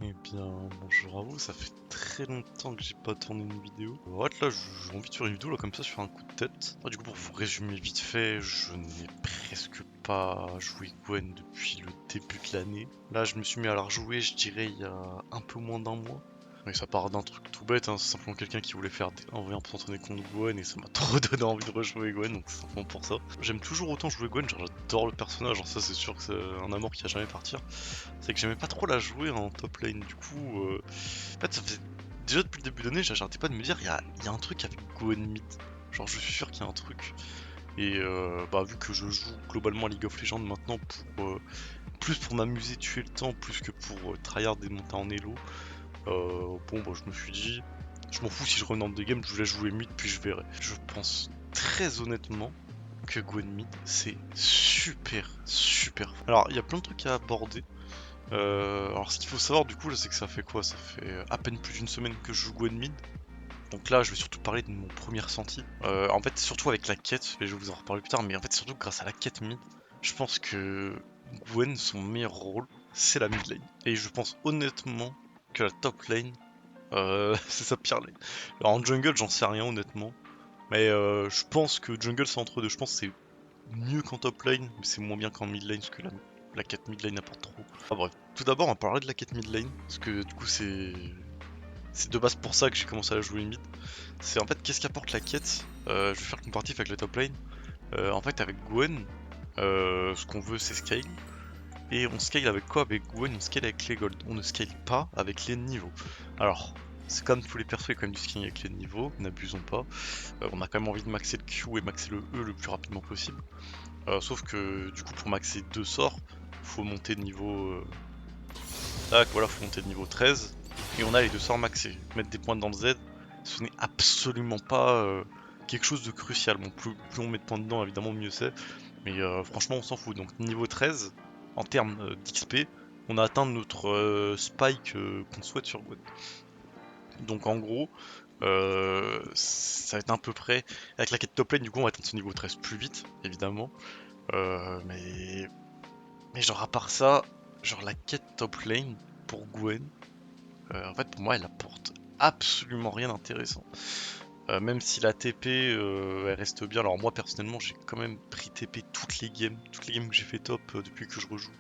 Eh bien, bonjour à vous, ça fait très longtemps que j'ai pas tourné une vidéo. En fait, là, j'ai envie de faire une vidéo là comme ça sur un coup de tête. Du coup, pour vous résumer vite fait, je n'ai presque pas joué Gwen depuis le début de l'année. Là, je me suis mis à la rejouer, je dirais, il y a un peu moins d'un mois. Et ça part d'un truc tout bête, hein, c'est simplement quelqu'un qui voulait faire envoyer un peu s'entraîner contre Gwen et ça m'a trop donné envie de rejouer Gwen, donc c'est simplement pour ça. J'aime toujours autant jouer Gwen, genre j'adore le personnage, genre ça c'est sûr que c'est un amour qui va jamais partir. C'est que j'aimais pas trop la jouer en top lane, du coup, en fait ça faisait... Déjà depuis le début d'année, j'arrêtais pas de me dire, il y a un truc avec Gwen mid, genre je suis sûr qu'il y a un truc. Et bah vu que je joue globalement à League of Legends maintenant pour plus pour m'amuser, tuer le temps, plus que pour tryhard et monter en elo, bon bah je me suis dit, je m'en fous si je reviens dans des games, je voulais jouer mid puis je verrai. Je pense très honnêtement que Gwen mid c'est super. Alors il y a plein de trucs à aborder. Alors ce qu'il faut savoir du coup là c'est que ça fait quoi? Ça fait à peine plus d'une semaine que je joue Gwen mid. Donc là je vais surtout parler de mon premier ressenti. En fait surtout avec la quête, et je vais vous en reparler plus tard, mais en fait surtout grâce à la quête mid, je pense que Gwen son meilleur rôle c'est la mid lane. Et je pense honnêtement que la top lane c'est sa pire lane. Alors en jungle j'en sais rien honnêtement. Mais je pense que jungle c'est entre deux. Je pense que c'est mieux qu'en top lane, mais c'est moins bien qu'en mid lane parce que la quête mid lane apporte trop. Ah bref, tout d'abord on va parler de la quête mid lane parce que du coup c'est de base pour ça que j'ai commencé à jouer mid. C'est en fait qu'est-ce qu'apporte la quête. Je vais faire le comparatif avec la top lane. En fait avec Gwen, ce qu'on veut c'est scale. Et on scale avec quoi? Avec Gwen, on scale avec les gold. On ne scale pas avec les niveaux. Alors, c'est comme tous les persos, il y a quand même du scaling avec les niveaux, n'abusons pas. On a quand même envie de maxer le Q et maxer le E le plus rapidement possible. Sauf que du coup pour maxer deux sorts, faut monter de niveau... Tac, voilà, faut monter de niveau 13. Et on a les deux sorts maxés. Mettre des points dans le Z, ce n'est absolument pas quelque chose de crucial. Bon, plus on met de points dedans, évidemment, mieux c'est. Mais franchement, on s'en fout. Donc niveau 13, en termes d'XP, on a atteint notre spike qu'on souhaite sur Gwen. Donc en gros, ça va être à peu près... Avec la quête top lane, du coup, on va atteindre ce niveau 13 plus vite, évidemment. Mais genre à part ça, genre la quête top lane pour Gwen, en fait pour moi elle apporte absolument rien d'intéressant. Même si la TP elle reste bien, alors moi personnellement j'ai quand même pris TP toutes les games que j'ai fait top depuis que je rejoue.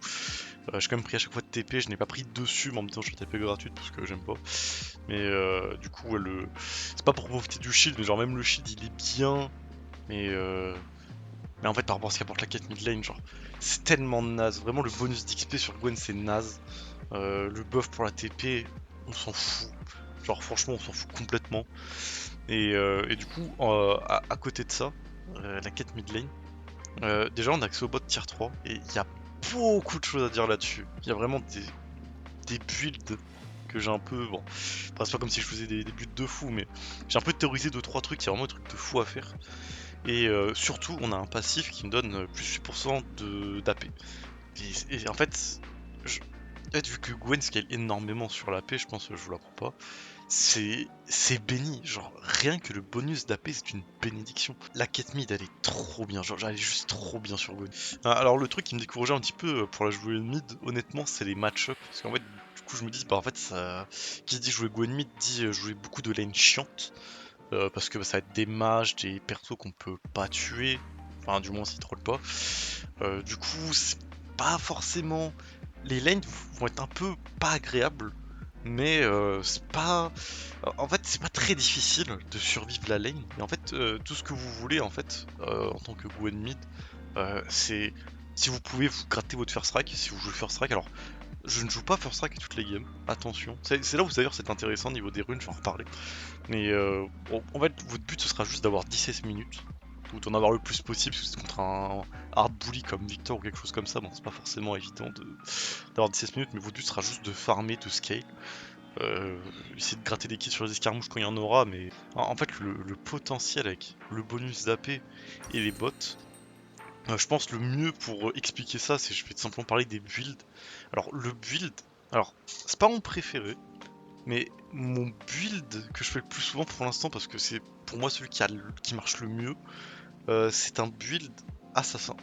J'ai quand même pris à chaque fois de TP, je n'ai pas pris dessus, mais en même temps je suis TP gratuite parce que j'aime pas. Mais du coup c'est pas pour profiter du shield, mais genre même le shield il est bien, mais en fait, par rapport à ce qu'apporte la quête mid lane, genre, c'est tellement naze. Vraiment, le bonus d'XP sur Gwen, c'est naze. Le buff pour la TP, on s'en fout. Genre, franchement, on s'en fout complètement. Et du coup, à côté de ça, la quête mid lane, déjà, on a accès au bot tier 3. Et il y a beaucoup de choses à dire là-dessus. Il y a vraiment des builds que j'ai un peu... Bon, enfin, c'est pas comme si je faisais des builds de fou, mais j'ai un peu théorisé 2-3 trucs. Il y a vraiment des trucs de fou à faire. Et surtout, on a un passif qui me donne plus 8% d'AP. Et en fait, vu que Gwen scale énormément sur l'AP, je pense que je vous l'apprends pas, c'est béni. Genre, rien que le bonus d'AP, c'est une bénédiction. La quête mid, elle est trop bien. Genre, elle est juste trop bien sur Gwen. Alors, le truc qui me décourageait un petit peu pour la jouer mid, honnêtement, c'est les match-up. Parce qu'en fait, du coup, je me dis, bah en fait, ça... qui dit jouer Gwen mid dit jouer beaucoup de lane chiante. Parce que ça va être des mages, des persos qu'on peut pas tuer, enfin du moins s'ils trollent pas. Du coup, c'est pas forcément... Les lanes vont être un peu pas agréables, mais c'est pas... En fait, c'est pas très difficile de survivre la lane, et en fait, tout ce que vous voulez, en fait, en tant que Gwen mid, c'est... Si vous pouvez vous gratter votre first strike, si vous jouez first strike, alors je ne joue pas first strike à toutes les games, attention. C'est là où d'ailleurs c'est intéressant au niveau des runes, je vais en reparler. Mais en fait, votre but ce sera juste d'avoir 16 minutes, ou d'en avoir le plus possible, parce que c'est contre un hard bully comme Victor ou quelque chose comme ça, bon c'est pas forcément évident d'avoir 16 minutes, mais votre but sera juste de farmer, de scale, essayer de gratter des kills sur les escarmouches quand il y en aura, mais en fait le potentiel avec le bonus d'AP et les bots, je pense le mieux pour expliquer ça, c'est je vais tout simplement parler des builds. Alors le build, alors c'est pas mon préféré, mais mon build que je fais le plus souvent pour l'instant, parce que c'est pour moi celui qui marche le mieux, c'est un build assassin.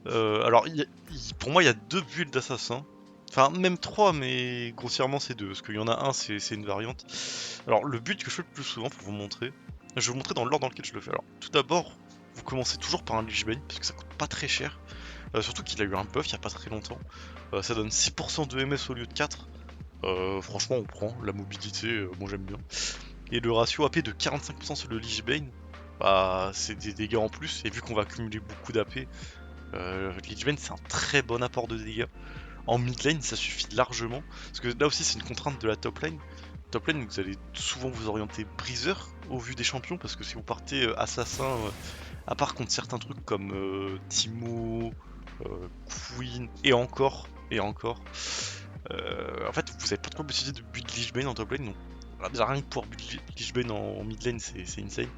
Alors pour moi il y a deux builds d'assassin. Enfin, même 3, mais grossièrement c'est 2, parce qu'il y en a un, c'est une variante. Alors, le build que je fais le plus souvent, pour vous montrer, je vais vous montrer dans l'ordre dans lequel je le fais. Alors, tout d'abord, vous commencez toujours par un Lich Bane, parce que ça coûte pas très cher. Surtout qu'il a eu un buff il y a pas très longtemps. Ça donne 6% de MS au lieu de 4. Franchement, on prend. La mobilité, moi j'aime bien. Et le ratio AP de 45% sur le Lich Bane, bah, c'est des dégâts en plus. Et vu qu'on va accumuler beaucoup d'AP, Lich Bane c'est un très bon apport de dégâts. En mid lane, ça suffit largement. Parce que là aussi, c'est une contrainte de la top lane. Top lane, vous allez souvent vous orienter briseur au vu des champions. Parce que si vous partez assassin, à part contre certains trucs comme Timo, Queen et encore, en fait, vous avez pas trop possibilité de build Lich Bane en top lane. Donc, déjà rien que pour build Lich Bane en mid lane, c'est insane.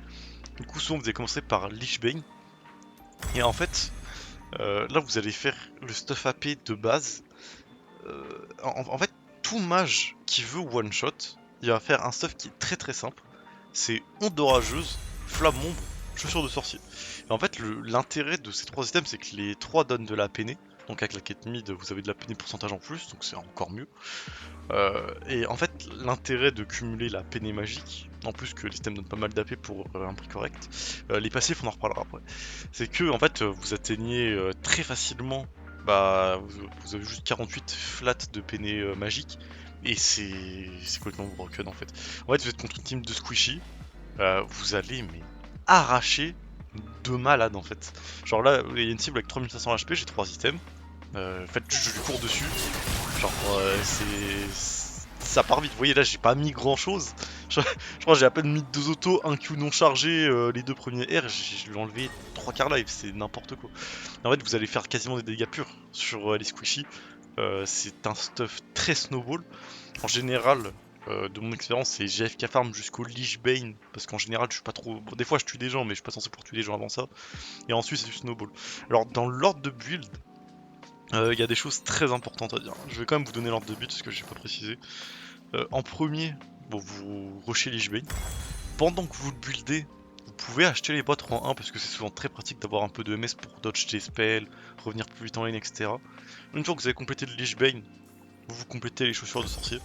Du coup, souvent vous allez commencer par Lich Bane. Et en fait, là vous allez faire le stuff AP de base. En fait, tout mage qui veut one shot, il va faire un stuff qui est très très simple. C'est onde orageuse, flamme ombre, chaussure de sorcier. Et en fait, l'intérêt de ces 3 items, c'est que les 3 donnent de la peinée. Donc avec la quête mid, vous avez de la peinée pourcentage en plus, donc c'est encore mieux. Et en fait, l'intérêt de cumuler la peinée magique, en plus que l'item donne pas mal d'AP pour un prix correct, les passifs on en reparlera après, c'est que en fait vous atteignez très facilement, bah vous avez juste 48 flats de peinée magique, et c'est complètement broken en fait. En fait vous êtes contre une team de squishy, vous allez mais arracher de malade en fait. Genre là, il y a une cible avec 3500 HP, j'ai 3 items, faites juste je lui cours dessus. Genre, ça part vite. Vous voyez, là, j'ai pas mis grand chose. Je crois que j'ai à peine mis 2 autos, un Q non chargé, les 2 premiers R. Je lui ai enlevé 3 quarts life, c'est n'importe quoi. En fait, vous allez faire quasiment des dégâts purs sur les squishy. C'est un stuff très snowball. En général, de mon expérience, c'est GFK farm jusqu'au Lich Bane. Parce qu'en général, je suis pas trop. Bon, des fois, je tue des gens, mais je suis pas censé pour tuer des gens avant ça. Et ensuite, c'est du snowball. Alors, dans l'ordre de build, il y a des choses très importantes à dire. Je vais quand même vous donner l'ordre de build parce que j'ai pas précisé. En premier, bon, vous rushez Lich Bane. Pendant que vous le buildez, vous pouvez acheter les boîtes rang 1 parce que c'est souvent très pratique d'avoir un peu de MS pour dodge des spells, revenir plus vite en lane, etc. Une fois que vous avez complété le Lich Bane, vous complétez les chaussures de sorcier.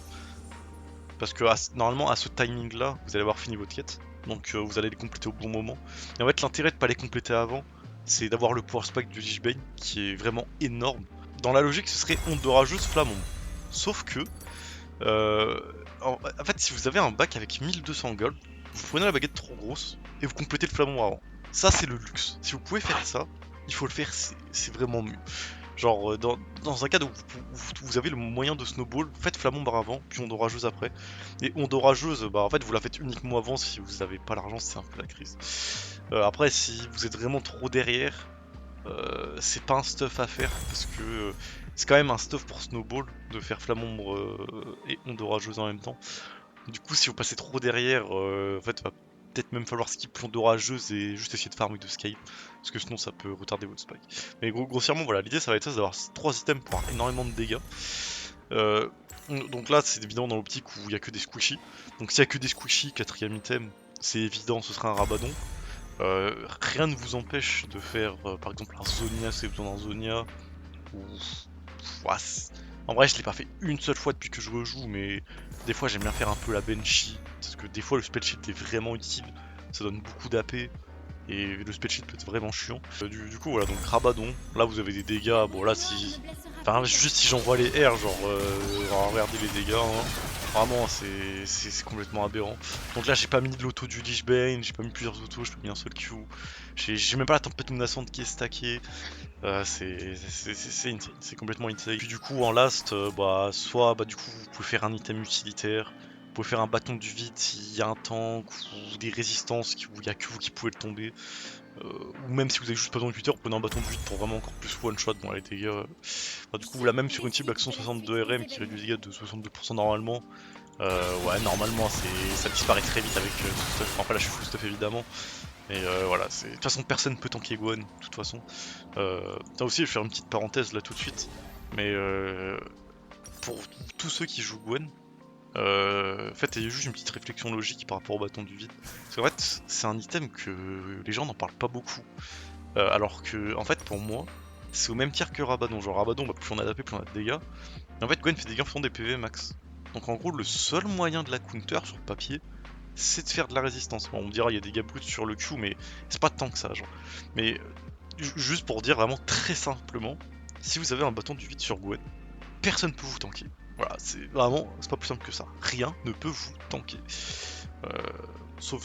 Parce que normalement, à ce timing là, vous allez avoir fini votre quête. Donc vous allez les compléter au bon moment. Et en fait, l'intérêt de pas les compléter avant, c'est d'avoir le power spike du Lich Bane qui est vraiment énorme. Dans la logique, ce serait onde orageuse flamme ombre. Sauf que, en fait, si vous avez un bac avec 1200 gold, vous prenez la baguette trop grosse et vous complétez le flamant avant. Ça, c'est le luxe. Si vous pouvez faire ça, il faut le faire, c'est vraiment mieux. Genre, dans un cas où vous avez le moyen de snowball, faites flamant bar avant, puis onde orageuse après. Et onde orageuse, bah en fait, vous la faites uniquement avant si vous n'avez pas l'argent, c'est un peu la crise. Après, si vous êtes vraiment trop derrière, c'est pas un stuff à faire parce que c'est quand même un stuff pour snowball de faire flamombre et onde orageuse en même temps. Du coup, si vous passez trop derrière, en fait, va peut-être même falloir skip l'onde orageuse et juste essayer de farmer de scale parce que sinon ça peut retarder votre spike. Mais grossièrement, voilà, l'idée ça va être ça, d'avoir 3 items pour avoir énormément de dégâts. Donc là, c'est évidemment dans l'optique où il n'y a que des squishy. Donc s'il n'y a que des squishy, 4ème item, c'est évident, ce sera un rabadon. Rien ne vous empêche de faire par exemple un Zonia si vous êtes besoin d'un Zonia. Ou... En vrai, je l'ai pas fait une seule fois depuis que je rejoue, mais des fois j'aime bien faire un peu la Banshee. Parce que des fois le spell sheet est vraiment utile, ça donne beaucoup d'AP. Et le spell sheet peut être vraiment chiant. Du coup, voilà, donc Rabadon. Là, vous avez des dégâts. Bon, là, si. Enfin, juste si j'envoie les R, genre. Regardez les dégâts. Hein. Vraiment, c'est complètement aberrant. Donc là, j'ai pas mis l'auto du Lich Bane, j'ai pas mis plusieurs autos, j'ai pas mis un seul Q. J'ai même pas la tempête menaçante qui est stackée. C'est insane, c'est complètement insane. Puis du coup, en last, bah, soit du coup, vous pouvez faire un item utilitaire. Vous pouvez faire un bâton du vide s'il y a un tank ou des résistances où il n'y a que vous qui pouvez le tomber. Ou même si vous avez juste pas besoin de 8 heures, prenez un bâton de vide pour vraiment encore plus one shot. Bon, les dégâts. Du coup, là, même sur une cible avec 162 RM qui réduit les dégâts de 62% normalement, ouais, normalement, ça disparaît très vite avec ce stuff. Enfin, là, je suis full stuff évidemment. Mais voilà, de toute façon, personne peut tanker Gwen, de toute façon. Ça aussi, je vais faire une petite parenthèse là tout de suite. Mais pour tous ceux qui jouent Gwen, en fait, il y a juste une petite réflexion logique par rapport au bâton du vide. Parce qu'en fait, c'est un item que les gens n'en parlent pas beaucoup. Alors que, en fait, pour moi, c'est au même tiers que Rabadon. Genre, Rabadon, bah, plus on a d'AP, plus on a de dégâts. Et en fait, Gwen fait des dégâts en faisant des PV max. Donc en gros, le seul moyen de la counter sur le papier, c'est de faire de la résistance. Bon, on me dira, il y a des dégâts bruts sur le Q, mais c'est pas tant que ça, genre. Mais juste pour dire vraiment très simplement, si vous avez un bâton du vide sur Gwen, personne ne peut vous tanker. Voilà, c'est vraiment, c'est pas plus simple que ça. Rien ne peut vous tanker. Sauf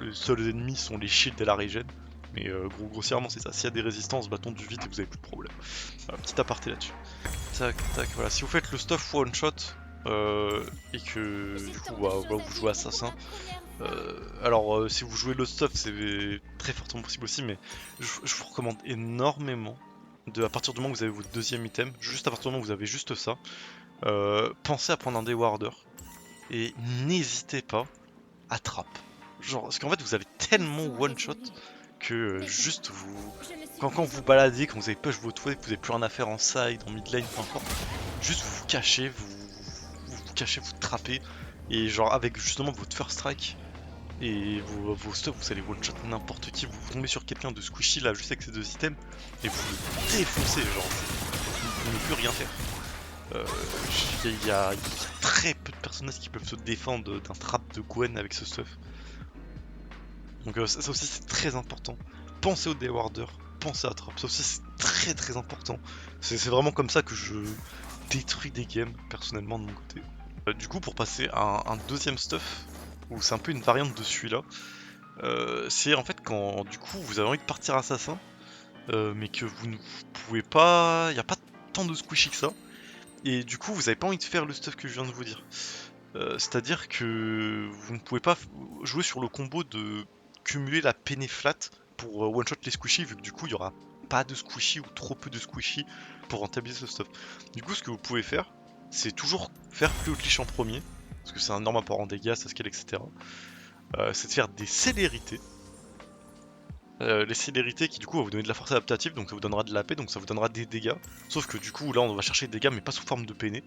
les seuls ennemis sont les shields et la régène. Mais grossièrement c'est ça, s'il y a des résistances, bâton du vide, vous avez plus de problème. Petit aparté là-dessus. Tac, tac, voilà. Si vous faites le stuff one shot et que du coup vous jouez assassin, alors si vous jouez le stuff, c'est très fortement possible aussi, mais je vous recommande énormément à partir du moment où vous avez votre deuxième item, juste à partir du moment où vous avez juste ça, pensez à prendre un Daywarder et n'hésitez pas à trap. Genre, parce qu'en fait vous allez tellement one shot que juste quand vous baladez, quand vous avez push votre way, que vous avez plus rien à faire en side, en mid lane, peu importe, juste vous cachez, vous cachez, vous trappez, et genre avec justement votre first strike et vos stuff, vous allez one shot n'importe qui, vous tombez sur quelqu'un de squishy là juste avec ces deux items et vous le défoncez, genre vous ne pouvez plus rien faire. Il y a très peu de personnages qui peuvent se défendre d'un trap de Gwen avec ce stuff. Donc ça aussi c'est très important. Pensez au Daywarder, pensez à Trap, ça aussi c'est très très important. C'est vraiment comme ça que je détruis des games personnellement de mon côté. Du coup pour passer à un deuxième stuff, où c'est un peu une variante de celui-là, c'est en fait quand du coup vous avez envie de partir assassin, mais que vous ne pouvez pas... Il n'y a pas tant de squishy que ça, et du coup vous avez pas envie de faire le stuff que je viens de vous dire. C'est-à-dire que vous ne pouvez pas jouer sur le combo de cumuler la penne flat pour one-shot les squishy, vu que du coup il y aura pas de squishy ou trop peu de squishy pour rentabiliser ce stuff. Du coup ce que vous pouvez faire, c'est toujours faire plus haut lich en premier, parce que c'est un énorme apport en dégâts, ça scale, etc. C'est de faire des célérités. Les célérités qui du coup va vous donner de la force adaptative, donc ça vous donnera de la paix, donc ça vous donnera des dégâts. Sauf que du coup là on va chercher des dégâts mais pas sous forme de penne.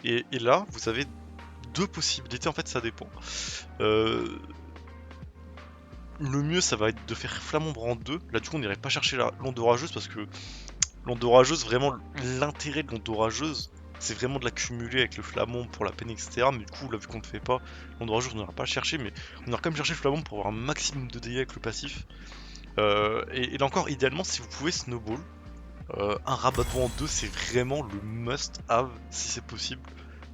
Et là vous avez deux possibilités, en fait ça dépend. Le mieux ça va être de faire flamombre en deux. Là du coup on n'irait pas chercher l'onde orageuse parce que l'onde orageuse, vraiment l'intérêt de l'onde orageuse, c'est vraiment de l'accumuler avec le flamon pour la peine, etc. Mais du coup là vu qu'on ne fait pas, l'onde orageuse on n'ira pas le chercher, mais on ira quand même chercher le flamon pour avoir un maximum de dégâts avec le passif. Et là encore idéalement si vous pouvez snowball, un rabat-doigt en deux c'est vraiment le must have si c'est possible.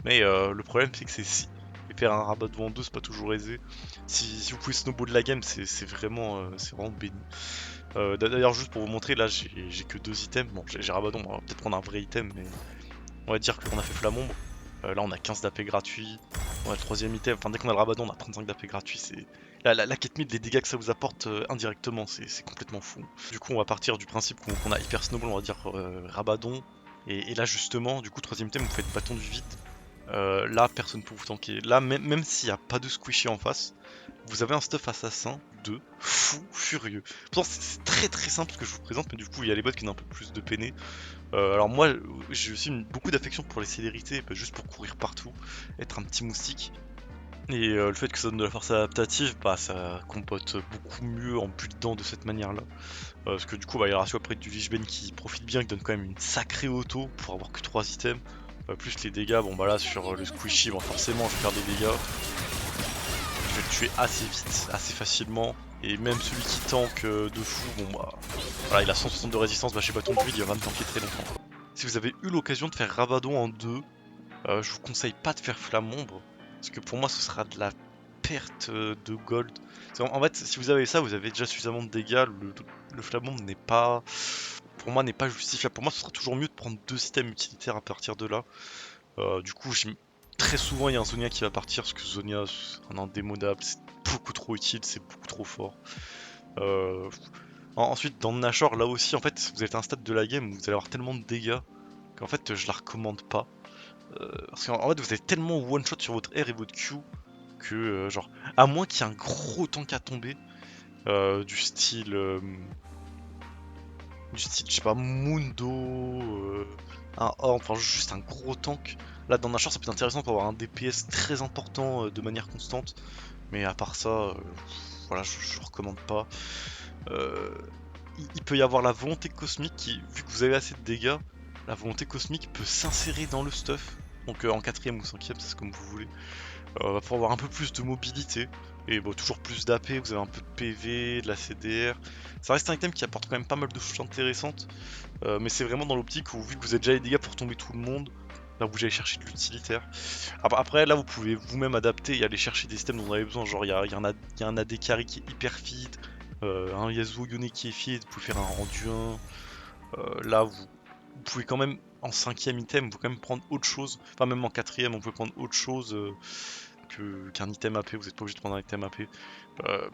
Mais le problème c'est que c'est si. Et faire un rabat-doigt en deux c'est pas toujours aisé. Si vous pouvez snowball la game c'est vraiment béni. D'ailleurs juste pour vous montrer là j'ai que deux items. Bon j'ai rabat-doigt, on va peut-être prendre un vrai item mais on va dire qu'on a fait flamombre. Là on a 15 d'AP gratuit. On a le troisième item, enfin dès qu'on a le rabat-doigt on a 35 d'AP gratuit. C'est la quête mid, les dégâts que ça vous apporte indirectement, c'est complètement fou. Du coup on va partir du principe qu'on a hyper snowball, on va dire rabadon. Et là justement, du coup troisième item vous faites bâton du vide. Là personne peut vous tanker. Là même s'il n'y a pas de squishy en face, vous avez un stuff assassin de fou furieux. Pourtant c'est très très simple ce que je vous présente, mais du coup il y a les bots qui ont un peu plus de peiné. Alors moi j'ai aussi beaucoup d'affection pour les célérités, juste pour courir partout, être un petit moustique. Et le fait que ça donne de la force adaptative, bah ça compote beaucoup mieux en buildant de cette manière-là. Parce que du coup, bah, il y a le ratio après du Lich Bane qui profite bien, qui donne quand même une sacrée auto pour avoir que 3 items. Plus les dégâts, bon bah là sur le squishy, bon, forcément je vais faire des dégâts. Je vais le tuer assez vite, assez facilement. Et même celui qui tank de fou, bon bah voilà, il a 160 de résistance, bah chez bâton de vide il va me tanker très longtemps quoi. Si vous avez eu l'occasion de faire Rabadon en 2, je vous conseille pas de faire Flamombre. Parce que pour moi ce sera de la perte de gold. En fait si vous avez ça, vous avez déjà suffisamment de dégâts, le Flamombre n'est pas... Pour moi n'est pas justifiable. Pour moi ce sera toujours mieux de prendre deux items utilitaires à partir de là. Du coup très souvent il y a un Zonia qui va partir parce que Zonia c'est un indémodable, c'est beaucoup trop utile, c'est beaucoup trop fort. Ensuite dans Nashor là aussi en fait vous êtes à un stade de la game où vous allez avoir tellement de dégâts qu'en fait je la recommande pas. Parce qu'en fait vous avez tellement one shot sur votre R et votre Q que genre à moins qu'il y ait un gros tank à tomber du style je sais pas Mundo, un Orb, enfin juste un gros tank. Là dans Nashor ça peut être intéressant pour avoir un DPS très important de manière constante, mais à part ça voilà je recommande pas. Il peut y avoir la volonté cosmique qui, vu que vous avez assez de dégâts, la volonté cosmique peut s'insérer dans le stuff. Donc en 4ème ou 5ème, c'est comme vous voulez. Va pouvoir avoir un peu plus de mobilité. Et bon, toujours plus d'AP, vous avez un peu de PV, de la CDR. Ça reste un item qui apporte quand même pas mal de choses intéressantes. Mais c'est vraiment dans l'optique où, vu que vous avez déjà les dégâts pour tomber tout le monde, là vous allez chercher de l'utilitaire. Après, là vous pouvez vous-même adapter et aller chercher des systèmes dont vous avez besoin. Genre, il y a un AD carry qui est hyper feed, un Yasuo Yone qui est feed, vous pouvez faire un rendu 1. Là, vous pouvez quand même, en 5ème item, vous pouvez quand même prendre autre chose. Enfin, même en 4ème, on peut prendre autre chose qu'un item AP. Vous n'êtes pas obligé de prendre un item AP.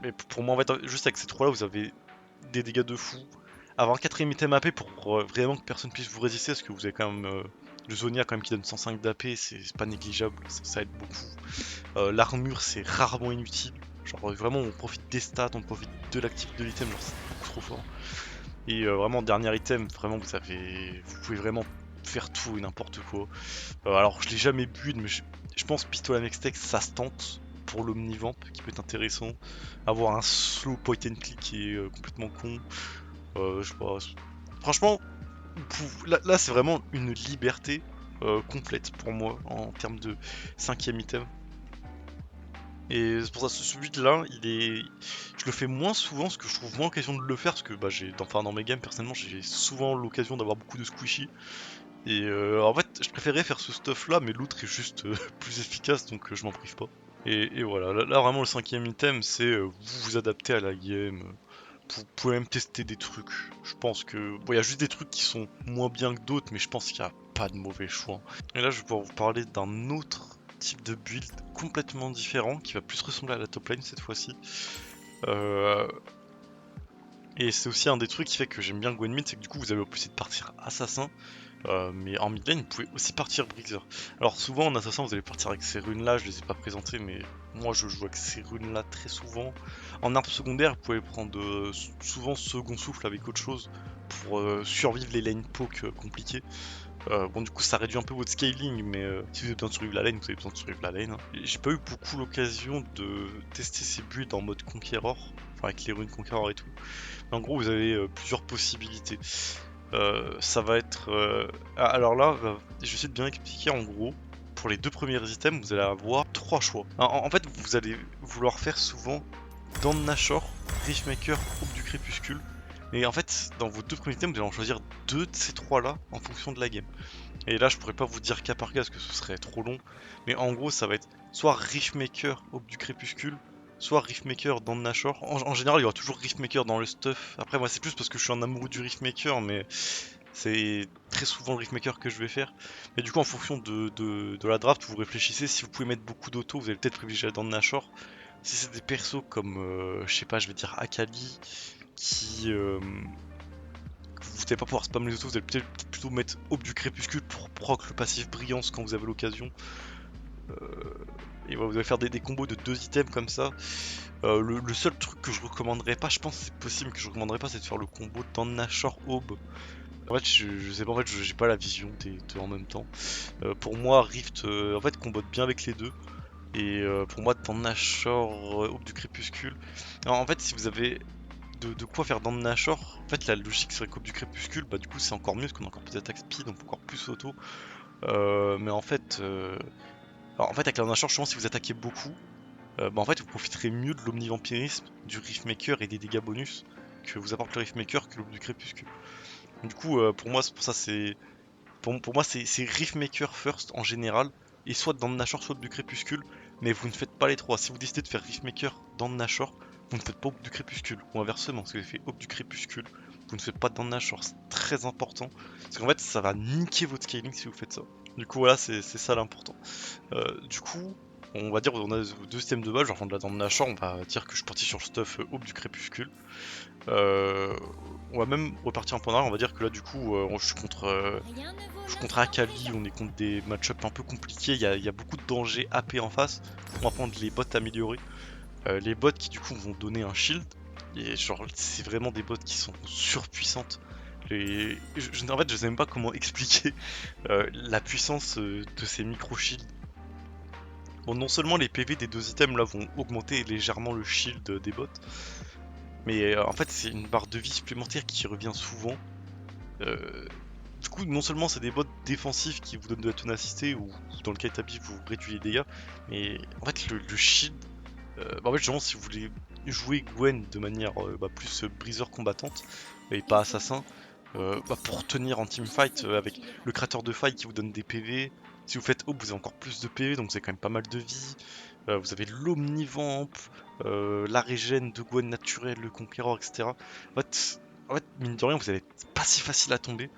Mais pour moi, en fait, juste avec ces trois-là, vous avez des dégâts de fou. Avoir un 4ème item AP pour vraiment que personne puisse vous résister, parce que vous avez quand même le Zonia quand même qui donne 105 d'AP, c'est pas négligeable, ça aide beaucoup. L'armure c'est rarement inutile, genre vraiment on profite des stats, on profite de l'actif de l'item, genre c'est beaucoup trop fort. Et vraiment dernier item, vraiment vous pouvez vraiment faire tout et n'importe quoi. Alors je l'ai jamais build, mais je pense pistolet Mextech ça se tente pour l'Omnivamp qui peut être intéressant. Avoir un slow point and click qui est complètement con. Je sais pas. Franchement, là c'est vraiment une liberté complète pour moi en termes de 5ème item. Et c'est pour ça que ce build là, je le fais moins souvent parce que je trouve moins l'occasion de le faire parce que bah, dans mes games personnellement j'ai souvent l'occasion d'avoir beaucoup de squishy. Et en fait je préférais faire ce stuff là mais l'autre est juste plus efficace donc je m'en prive pas. Et voilà, là, vraiment le 5ème item c'est vous vous adaptez à la game. Vous pouvez même tester des trucs. Je pense que... Bon, il y a juste des trucs qui sont moins bien que d'autres, mais je pense qu'il n'y a pas de mauvais choix. Et là, je vais pouvoir vous parler d'un autre type de build complètement différent, qui va plus ressembler à la top lane cette fois-ci. Et c'est aussi un des trucs qui fait que j'aime bien Gwen Mid, c'est que du coup, vous avez possibilité de partir assassin. Mais en mid lane, vous pouvez aussi partir Breezer. Alors souvent en assassin, vous allez partir avec ces runes là, je les ai pas présentées, mais moi je joue avec ces runes là très souvent. En arbre secondaire, vous pouvez prendre souvent second souffle avec autre chose pour survivre les lane poke compliqués. Bon du coup ça réduit un peu votre scaling, mais si vous avez besoin de survivre la lane, vous avez besoin de survivre la lane. J'ai pas eu beaucoup l'occasion de tester ces builds en mode Conqueror, enfin avec les runes Conqueror et tout. Mais en gros vous avez plusieurs possibilités. Ça va être... alors là, je vais essayer de bien expliquer en gros. Pour les deux premiers items, vous allez avoir trois choix. En fait, vous allez vouloir faire souvent Dents de Nashor, Riftmaker, Aube du Crépuscule. Mais en fait, dans vos deux premiers items, vous allez en choisir deux de ces trois-là en fonction de la game. Et là, je pourrais pas vous dire cas par cas parce que ce serait trop long. Mais en gros, ça va être soit Riftmaker, Aube du Crépuscule, soit Riftmaker dans le Nashor. En général, il y aura toujours Riftmaker dans le stuff. Après, moi, c'est plus parce que je suis un amoureux du Riftmaker, mais c'est très souvent le Riftmaker que je vais faire. Mais du coup, en fonction de la draft, vous réfléchissez. Si vous pouvez mettre beaucoup d'auto, vous allez peut-être privilégier dans le Nashor. Si c'est des persos comme, je sais pas, je vais dire Akali, qui vous n'allez pas pouvoir spam les autos, vous allez peut-être plutôt mettre Aube du Crépuscule pour proc le passif Brillance quand vous avez l'occasion. Et voilà, vous allez faire des combos de deux items comme ça. Le seul truc que je recommanderais pas, je pense que c'est possible que je recommanderais pas, c'est de faire le combo dans Nashor Aube. En fait, je sais pas, en fait, j'ai pas la vision des deux en même temps. Pour moi, Rift, en fait, combote bien avec les deux. Et pour moi, dans Nashor, Aube du Crépuscule. Alors, en fait, si vous avez de quoi faire dans Nashor, en fait, la logique serait qu'Aube du Crépuscule, bah, du coup, c'est encore mieux parce qu'on a encore plus d'attaque speed, on peut encore plus auto. Mais en fait, avec la Nashor, je pense si vous attaquez beaucoup, bah, en fait, vous profiterez mieux de l'omnivampirisme, du Riftmaker et des dégâts bonus que vous apporte le Riftmaker que l'Aube du Crépuscule. Du coup, pour moi, c'est pour ça, pour moi, c'est Riftmaker first en général, et soit dans Nashor, soit du Crépuscule, mais vous ne faites pas les trois. Si vous décidez de faire Riftmaker dans Nashor, vous ne faites pas Aube du Crépuscule, ou inversement, si vous avez fait Aube du Crépuscule, vous ne faites pas dans Nashor, c'est très important, parce qu'en fait, ça va niquer votre scaling si vous faites ça. Du coup, voilà, c'est ça l'important. Du coup, on va dire, on a deux systèmes de base, je vais reprendre la dent de Nashor, on va dire que je suis parti sur le stuff Aube du Crépuscule. On va même repartir en point d'arrêt, on va dire que là du coup je suis contre Akali, on est contre des match-up un peu compliqués, il y a beaucoup de dangers AP en face, on va prendre les bots améliorés, les bots qui du coup vont donner un shield, et genre c'est vraiment des bots qui sont surpuissantes. En fait je sais même pas comment expliquer la puissance de ces micro-shields. Bon, non seulement les PV des deux items là vont augmenter légèrement le shield des bots, mais en fait c'est une barre de vie supplémentaire qui revient souvent. Du coup, non seulement c'est des bots défensifs qui vous donnent de la ténacité, ou dans le cas établi, vous réduisez les dégâts, mais en fait, le shield, en fait, genre, si vous voulez jouer Gwen de manière plus briseur combattante, et pas assassin, pour tenir en teamfight avec le créateur de faille qui vous donne des PV, si vous faites Aube, vous avez encore plus de PV, donc vous avez quand même pas mal de vie. Vous avez l'omnivamp, la régène de Gwen naturelle, le conquérant, etc. En fait, mine de rien, vous allez être pas si facile à tomber.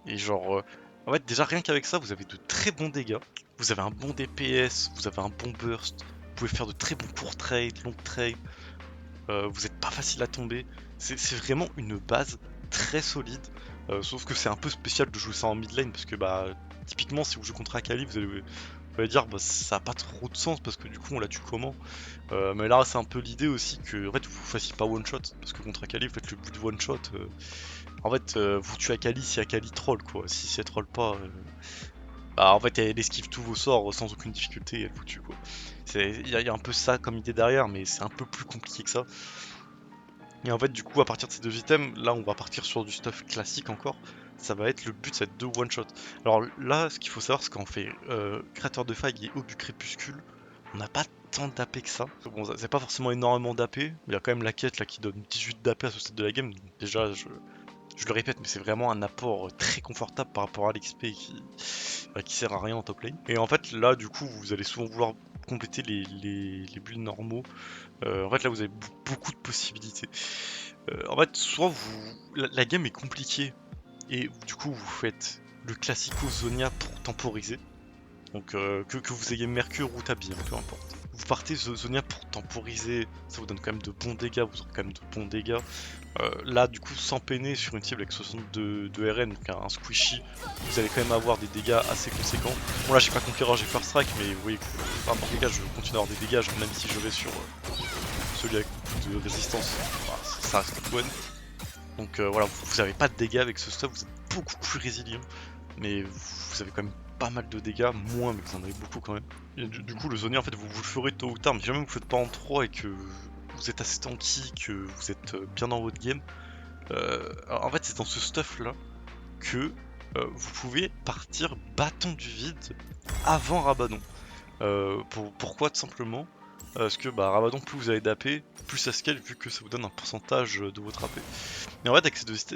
Et genre, en fait, déjà rien qu'avec ça, vous avez de très bons dégâts. Vous avez un bon DPS, vous avez un bon burst. Vous pouvez faire de très bons courts trades, long trades. Vous êtes pas facile à tomber. C'est vraiment une base très solide. Sauf que c'est un peu spécial de jouer ça en mid lane parce que typiquement si vous jouez contre Akali, vous allez dire ça a pas trop de sens parce que du coup on la tue comment. Mais là c'est un peu l'idée aussi que en fait vous fassiez pas one shot parce que contre Akali vous faites le but de one shot. En fait vous tuez Akali si Akali troll quoi. Si elle troll pas, en fait elle esquive tous vos sorts sans aucune difficulté et elle vous tue quoi. Il y a un peu ça comme idée derrière mais c'est un peu plus compliqué que ça. Et en fait, du coup, à partir de ces deux items, là, on va partir sur du stuff classique encore. Ça va être le but, c'est de one shot. Alors là, ce qu'il faut savoir, c'est qu'en fait créateur de faille et Aube du crépuscule, on n'a pas tant d'AP que ça. Bon, c'est pas forcément énormément d'AP, mais il y a quand même la quête là qui donne 18 d'AP à ce stade de la game. Donc, déjà, je le répète, mais c'est vraiment un apport très confortable par rapport à l'XP qui sert à rien en top lane. Et en fait, là, du coup, vous allez souvent vouloir compléter les builds normaux. En fait, là, vous avez beaucoup de possibilités. En fait, soit la game est compliquée et du coup vous faites le classico Zonia pour temporiser. Donc que vous ayez Mercure ou Tabi, peu importe. Vous partez Zonia pour temporiser, ça vous donne quand même de bons dégâts, vous aurez quand même de bons dégâts. Là du coup sans peiner sur une cible avec 62 de RN, donc un squishy, vous allez quand même avoir des dégâts assez conséquents. Bon là j'ai pas Conqueror, j'ai First Strike, mais vous voyez que par dégâts je continue à avoir des dégâts, genre même si je vais sur celui avec beaucoup de résistance, ça reste Gwen. Donc voilà, vous avez pas de dégâts avec ce stuff, vous êtes beaucoup plus résilient, mais vous avez quand même pas mal de dégâts, moins mais vous en avez beaucoup quand même. Et du coup le Zonia en fait vous le ferez tôt ou tard, mais si jamais vous faites pas en 3 et que vous êtes assez tanky, que vous êtes bien dans votre game, en fait c'est dans ce stuff là que vous pouvez partir bâton du vide avant Rabadon. Pourquoi tout simplement parce que Rabadon, plus vous avez d'AP, plus ça scale vu que ça vous donne un pourcentage de votre AP. Et en fait,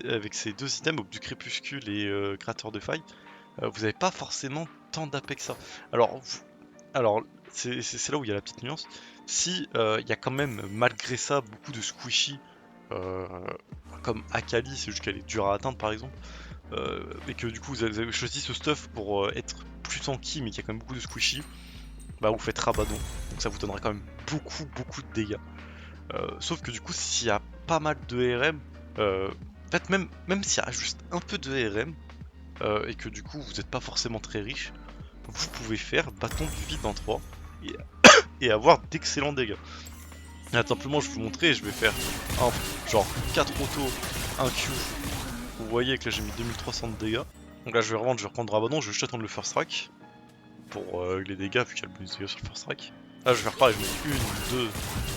avec ces deux items, Aube du crépuscule et créateur de faille, vous n'avez pas forcément tant d'AP que ça. Alors c'est là où il y a la petite nuance. Si il y a quand même, malgré ça, beaucoup de squishy, euh, comme Akali, c'est juste qu'elle est dure à atteindre par exemple, et que du coup vous avez choisi ce stuff pour être plus tanky, mais qu'il y a quand même beaucoup de squishy, vous faites Rabadon, donc ça vous donnera quand même beaucoup de dégâts. Sauf que du coup, s'il y a pas mal de RM, en fait, même s'il y a juste un peu de RM, et que du coup vous n'êtes pas forcément très riche, vous pouvez faire bâton du vide en 3 et avoir d'excellents dégâts. Là, simplement, je vais vous montrer, je vais faire genre 4 autos, 1 Q. Vous voyez que là j'ai mis 2300 de dégâts. Donc là, je vais reprendre Rabadon, je vais juste attendre le first strike pour les dégâts, vu qu'il y a le bonus de dégâts sur le first strike. Là, je vais faire pareil, je mets 1, 2,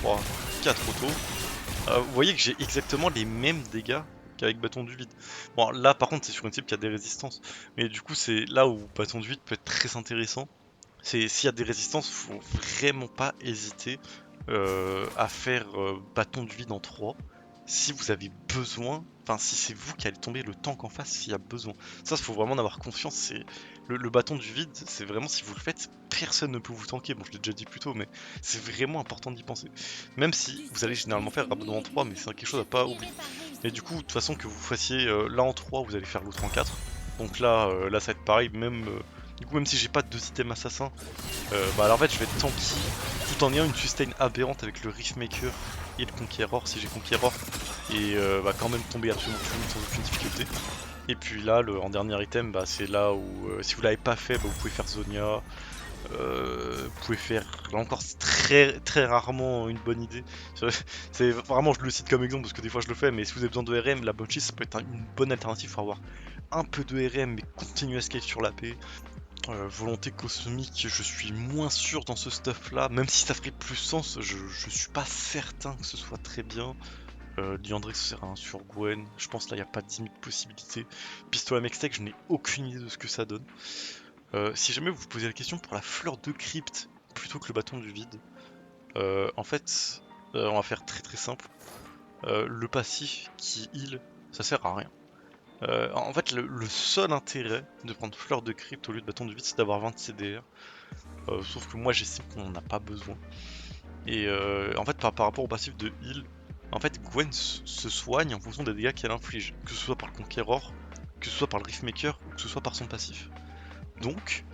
3, 4 autos. Vous voyez que j'ai exactement les mêmes dégâts qu'avec bâton du vide. Bon là par contre c'est sur une type qui a des résistances. Mais du coup c'est là où bâton du vide peut être très intéressant. C'est s'il y a des résistances, faut vraiment pas hésiter à faire bâton du vide en 3. Si vous avez besoin, enfin si c'est vous qui allez tomber le tank en face s'il y a besoin. Ça faut vraiment en avoir confiance. C'est le bâton du vide, c'est vraiment si vous le faites, personne ne peut vous tanker. Bon je l'ai déjà dit plus tôt, mais c'est vraiment important d'y penser. Même si vous allez généralement faire Rabadon en 3, mais c'est quelque chose à pas oublier. Et du coup, de toute façon que vous fassiez là en 3, vous allez faire l'autre en 4. Donc là ça va être pareil, du coup même si j'ai pas de 2 items assassins, alors en fait je vais être tanky tout en ayant une sustain aberrante avec le Riftmaker et le Conqueror si j'ai Conqueror, et quand même tomber absolument tout le monde sans aucune difficulté. Et puis là en dernier item, c'est là où si vous l'avez pas fait, vous pouvez faire Zonia, vous pouvez faire, là encore c'est très rarement une bonne idée. C'est vraiment, je le cite comme exemple parce que des fois je le fais, mais si vous avez besoin de RM, la Banshee ça peut être une bonne alternative pour avoir un peu de RM mais continuer à scale sur la paix. Volonté cosmique, je suis moins sûr dans ce stuff là, même si ça ferait plus sens, je suis pas certain que ce soit très bien. Liandry ça sert à 1 sur Gwen, je pense là il n'y a pas 10 000 possibilités. Pistolet à Mextech, je n'ai aucune idée de ce que ça donne. Si jamais vous vous posez la question pour la fleur de crypte plutôt que le bâton du vide, en fait, on va faire très très simple. Le passif qui heal, ça sert à rien. En fait, le seul intérêt de prendre fleur de crypte au lieu de bâton du vide, c'est d'avoir 20 CDR. Sauf que moi, j'estime qu'on n'en a pas besoin. Et en fait, par rapport au passif de heal, en fait, Gwen se soigne en fonction des dégâts qu'elle inflige, que ce soit par le Conqueror, que ce soit par le Riftmaker, ou que ce soit par son passif. Donc,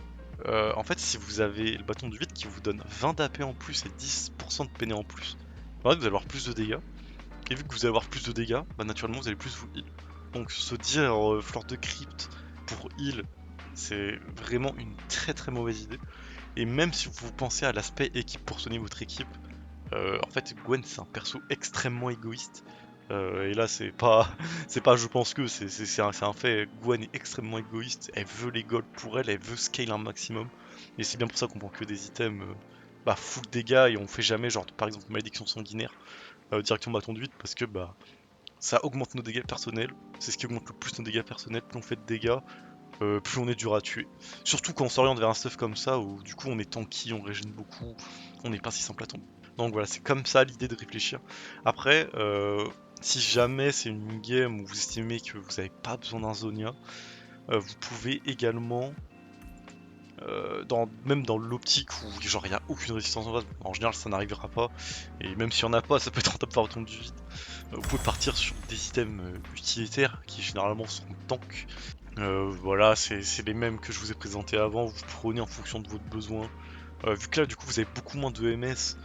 en fait, si vous avez le bâton du vide qui vous donne 20 d'AP en plus et 10% de PN en plus, en fait, vous allez avoir plus de dégâts. Et vu que vous allez avoir plus de dégâts, bah naturellement vous allez plus vous heal. Donc se dire fleur de crypte pour heal, c'est vraiment une très très mauvaise idée. Et même si vous pensez à l'aspect équipe pour soigner votre équipe, en fait Gwen c'est un perso extrêmement égoïste. Et là c'est pas c'est pas je pense que c'est un fait. Gwen est extrêmement égoïste. Elle veut les golds pour elle, elle veut scale un maximum. Et c'est bien pour ça qu'on prend que des items full dégâts et on fait jamais genre par exemple malédiction sanguinaire directement bâton de vide parce que bah ça augmente nos dégâts personnels. C'est ce qui augmente le plus nos dégâts personnels. Plus on fait de dégâts, plus on est dur à tuer. Surtout quand on s'oriente vers un stuff comme ça où du coup on est tanky, on régène beaucoup, on n'est pas si simple à tomber. Donc voilà, c'est comme ça l'idée de réfléchir. Après, si jamais c'est une game où vous estimez que vous n'avez pas besoin d'un Zonia, vous pouvez également, même dans l'optique où genre il n'y a aucune résistance en face, en général ça n'arrivera pas, et même s'il n'y en a pas, ça peut être rentable par retour du vide. Vous pouvez partir sur des items utilitaires qui généralement sont tank. Voilà, c'est les mêmes que je vous ai présentés avant, vous prenez en fonction de votre besoin. Vu que là du coup vous avez beaucoup moins de MS,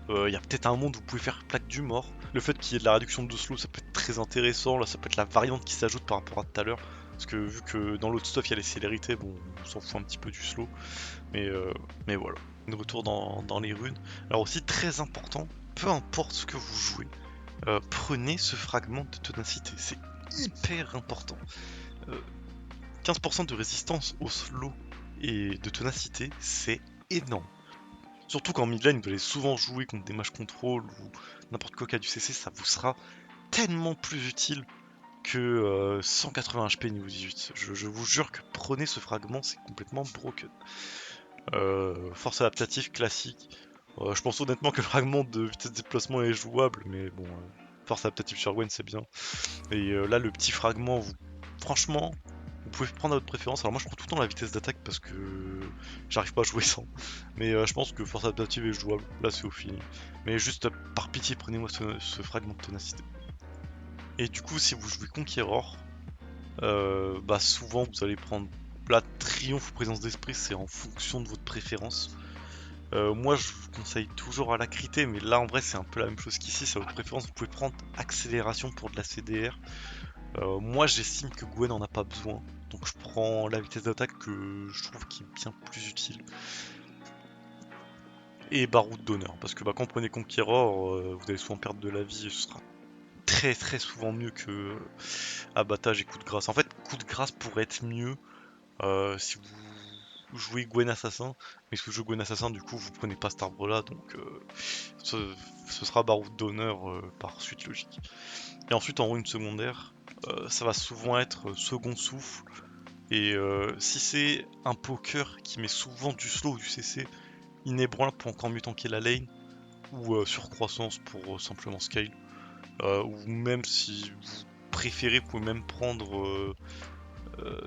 il y a peut-être un monde où vous pouvez faire plaque du mort. Le fait qu'il y ait de la réduction de slow ça peut être très intéressant, là ça peut être la variante qui s'ajoute par rapport à tout à l'heure. Parce que vu que dans l'autre stuff il y a les célérités, bon on s'en fout un petit peu du slow. Mais voilà. De retour dans les runes. Alors aussi très important, peu importe ce que vous jouez, prenez ce fragment de ténacité, c'est hyper important. 15% de résistance au slow et de ténacité, c'est énorme. Surtout qu'en midlane, vous allez souvent jouer contre des match control ou n'importe quoi qui a du CC, ça vous sera tellement plus utile que 180 HP niveau 18. Je vous jure que prenez ce fragment, c'est complètement broken. Force adaptative classique. Je pense honnêtement que le fragment de vitesse de déplacement est jouable, mais bon, force adaptative sur Gwen c'est bien. Et là, le petit fragment, franchement, vous pouvez prendre à votre préférence. Alors moi, je prends tout le temps la vitesse d'attaque parce que j'arrive pas à jouer sans. Mais je pense que force adaptative est jouable. Là, c'est au feeling. Mais juste par pitié, prenez-moi ce fragment de ténacité. Et du coup, si vous jouez Conqueror, souvent vous allez prendre la triomphe ou présence d'esprit, c'est en fonction de votre préférence. Moi je vous conseille toujours Alacrité, mais là en vrai c'est un peu la même chose qu'ici, c'est à votre préférence. Vous pouvez prendre accélération pour de la CDR. Moi j'estime que Gwen en a pas besoin, donc je prends la vitesse d'attaque que je trouve qui est bien plus utile. Et Baroud d'honneur, parce que quand vous prenez Conqueror, vous allez souvent perdre de la vie et ce sera très très souvent mieux que abattage et coup de grâce. En fait, coup de grâce pourrait être mieux si vous jouez Gwen Assassin, mais si vous jouez Gwen Assassin, du coup, vous prenez pas cet arbre-là, donc ce sera Baroud d'honneur par suite logique. Et ensuite, en rune secondaire, ça va souvent être second souffle, et si c'est un poker qui met souvent du slow ou du CC, inébranlable pour encore mieux tanker la lane, ou surcroissance pour simplement scale, ou même si vous préférez, vous pouvez même prendre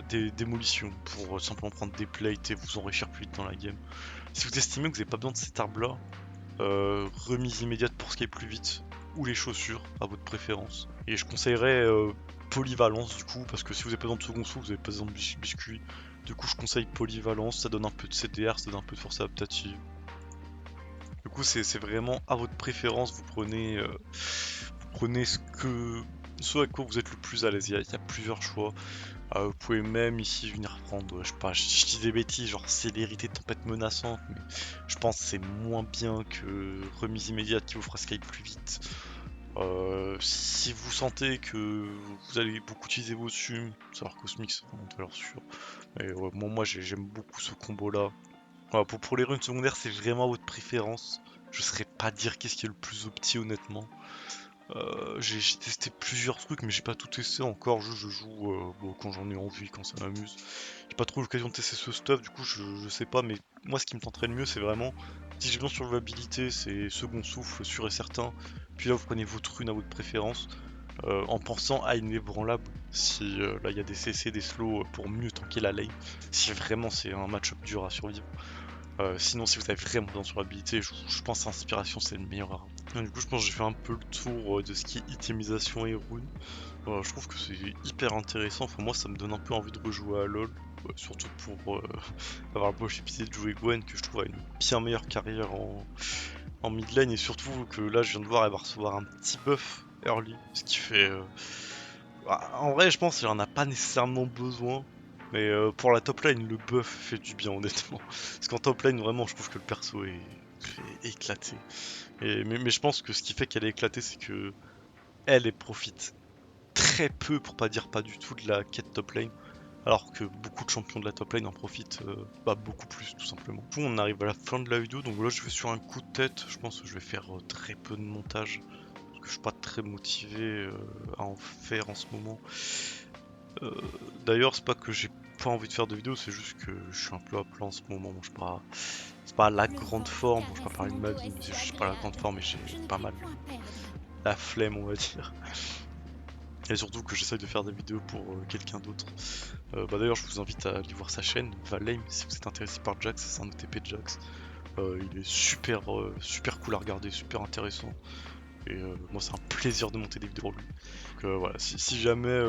des démolitions pour simplement prendre des plates et vous enrichir plus vite dans la game. Si vous estimez que vous n'avez pas besoin de cet arbre là, remise immédiate pour scale plus vite ou les chaussures à votre préférence. Et je conseillerais polyvalence du coup, parce que si vous avez pas besoin de second souffle, vous avez pas besoin de biscuit. Du coup je conseille polyvalence, ça donne un peu de CDR, ça donne un peu de force adaptative. Du coup c'est vraiment à votre préférence, vous prenez ce à quoi vous êtes le plus à l'aise, il y a plusieurs choix. Vous pouvez même ici venir prendre, je sais pas, je dis des bêtises, genre célérité, tempête menaçante, mais je pense que c'est moins bien que remise immédiate qui vous fera scale plus vite. Si vous sentez que vous allez beaucoup utiliser vos sums, savoir Cosmic c'est vraiment de valeur sûre. Mais ouais, moi j'aime beaucoup ce combo là. Voilà, pour les runes secondaires, c'est vraiment à votre préférence. Je saurais pas dire qu'est-ce qui est le plus opti honnêtement. J'ai testé plusieurs trucs, mais j'ai pas tout testé encore. Je joue bon, quand j'en ai envie, quand ça m'amuse. J'ai pas trop l'occasion de tester ce stuff, du coup je sais pas, mais moi ce qui me tenterait le mieux c'est vraiment, si j'ai besoin de survivabilité, c'est second souffle sûr et certain, puis là vous prenez votre rune à votre préférence, en pensant à inébranlable, si là il y a des CC, des slows pour mieux tanker la lane, si vraiment c'est un match-up dur à survivre. Sinon si vous avez vraiment besoin de survivabilité, je pense inspiration c'est le meilleur arme. Du coup je pense que j'ai fait un peu le tour de ce qui est itemisation et rune. Je trouve que c'est hyper intéressant, enfin moi ça me donne un peu envie de rejouer à LoL, surtout pour avoir la possibilité de jouer Gwen que je trouve a une bien meilleure carrière en mid lane, et surtout que là je viens de voir elle va recevoir un petit buff early, ce qui fait... en vrai je pense qu'il en a pas nécessairement besoin, mais pour la top lane le buff fait du bien honnêtement, parce qu'en top lane vraiment je trouve que le perso est éclaté, mais je pense que ce qui fait qu'elle est éclatée c'est que elle profite très peu, pour pas dire pas du tout, de la quête top lane, alors que beaucoup de champions de la top lane en profitent beaucoup plus tout simplement. Du coup on arrive à la fin de la vidéo, donc là je vais sur un coup de tête, je pense que je vais faire très peu de montage, parce que je suis pas très motivé à en faire en ce moment. Euh, D'ailleurs c'est pas que j'ai pas envie de faire de vidéos, c'est juste que je suis un peu à plat en ce moment, bon, c'est pas la grande forme, bon, je vais pas parler de ma vie, mais c'est juste pas la grande forme et j'ai pas mal la flemme on va dire. Et surtout que j'essaye de faire des vidéos pour quelqu'un d'autre. D'ailleurs, je vous invite à aller voir sa chaîne, Valheim, si vous êtes intéressé par Jax, c'est un OTP de Jax. Il est super cool à regarder, super intéressant. Et moi, c'est un plaisir de monter des vidéos pour lui. Donc voilà, si jamais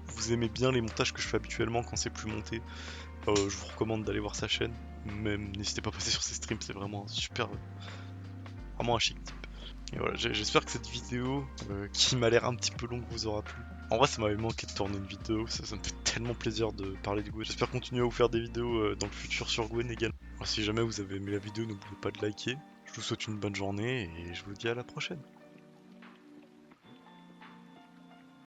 vous aimez bien les montages que je fais habituellement quand c'est plus monté, je vous recommande d'aller voir sa chaîne. Même n'hésitez pas à passer sur ses streams, c'est vraiment vraiment un chic type. Et voilà, j'espère que cette vidéo, qui m'a l'air un petit peu longue, vous aura plu. En vrai, ça m'avait manqué de tourner une vidéo, ça me fait tellement plaisir de parler de Gwen. J'espère continuer à vous faire des vidéos dans le futur sur Gwen également. Alors, si jamais vous avez aimé la vidéo, n'oubliez pas de liker. Je vous souhaite une bonne journée et je vous dis à la prochaine.